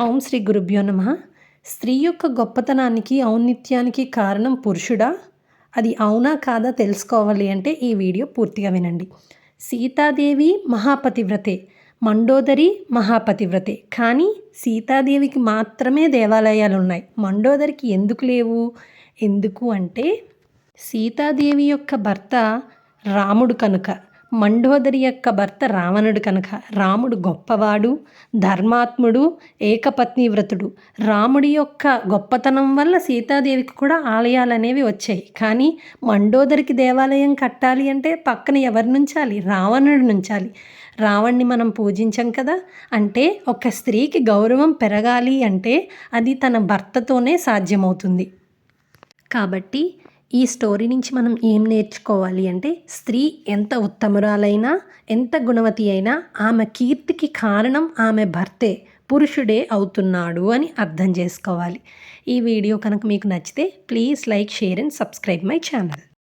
ఓం శ్రీ గురుభ్యో నమః. స్త్రీ యొక్క గొప్పతనానికి ఔన్నత్యానికి కారణం పురుషుడా? అది అవునా కాదా తెలుసుకోవాలి అంటే ఈ వీడియో పూర్తిగా వినండి. సీతాదేవి మహాపతివ్రతే, మండోదరి మహాపతివ్రతే. కానీ సీతాదేవికి మాత్రమే దేవాలయాలు ఉన్నాయి, మండోదరికి ఎందుకు లేవు? ఎందుకు అంటే సీతాదేవి యొక్క భర్త రాముడు కనుక, మండోదరి యొక్క భర్త రావణుడు కనుక. రాముడు గొప్పవాడు, ధర్మాత్ముడు, ఏకపత్ని వ్రతుడు. రాముడి యొక్క గొప్పతనం వల్ల సీతాదేవికి కూడా ఆలయాలు అనేవి వచ్చాయి. కానీ మండోదరికి దేవాలయం కట్టాలి అంటే పక్కన ఎవరిని ఉంచాలి? రావణుడిని ఉంచాలి. రావణ్ణి మనం పూజించం కదా. అంటే ఒక స్త్రీకి గౌరవం పెరగాలి అంటే అది తన భర్తతోనే సాధ్యమవుతుంది. కాబట్టి ఈ స్టోరీ నుంచి మనం ఏం నేర్చుకోవాలి అంటే స్త్రీ ఎంత ఉత్తమురాలైనా, ఎంత గుణవతి అయినా ఆమె కీర్తికి కారణం ఆమె భర్తే, పురుషుడే అవుతున్నాడు అని అర్థం చేసుకోవాలి. ఈ వీడియో కనుక మీకు నచ్చితే please like, share and subscribe my channel.